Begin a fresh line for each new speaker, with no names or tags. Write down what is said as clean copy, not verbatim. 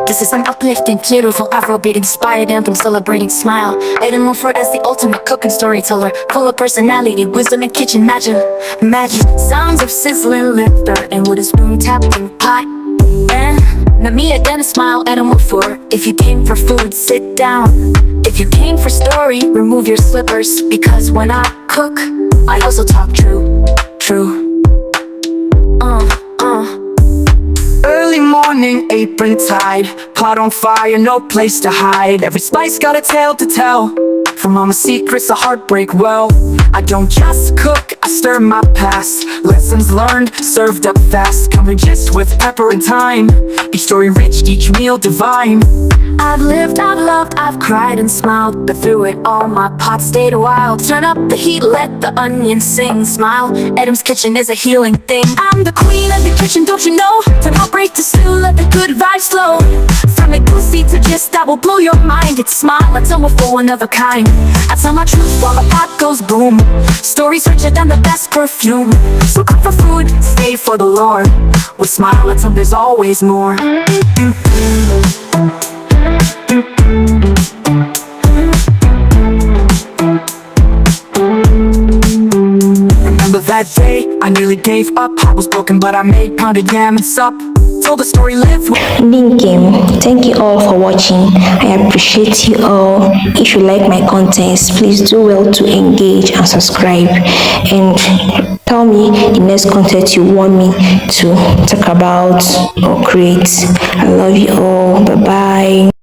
This is an uplifting, beautiful Afrobeat inspired anthem celebrating smile. Ettum as the ultimate cook and storyteller, full of personality, wisdom, and kitchen magic. Sounds of sizzling liquor and wooden spoon tapping pot. And now me again a smile, Ettum for. If you came for food, sit down. If you came for story, remove your slippers. Because when I cook, I also talk true.
Early morning, apron tied, pot on fire, no place to hide. Every spice got a tale to tell, from mama's secrets to heartbreak well. I don't just cook, I stir my past. Lessons learned, served up fast, coming just with pepper and thyme. Each story rich, each meal divine. I've lived, I've loved, I've cried and smiled, but through it all my pot stayed wild. Turn up the heat, let the onions sing, smile. Ettum's kitchen is a healing thing. I'm the queen of the kitchen, don't you know? Turn heartbreak to stew, let the good vibes flow. From a goosey to gist that will blow your mind. It's smile, it's almost for one of a kind. I tell my truth while the pot goes boom. Stories richer than the best perfume. So cook for food, stay for the Lord. With smile, it's there's always more. Remember that day, I nearly gave up. I was broken but I made pounded yam and sup. Told the story live with
Game. Thank you all for watching. I appreciate you all. If you like my contents, please do well to engage and subscribe, and tell me the next content you want me to talk about or create. I love you all. Bye bye.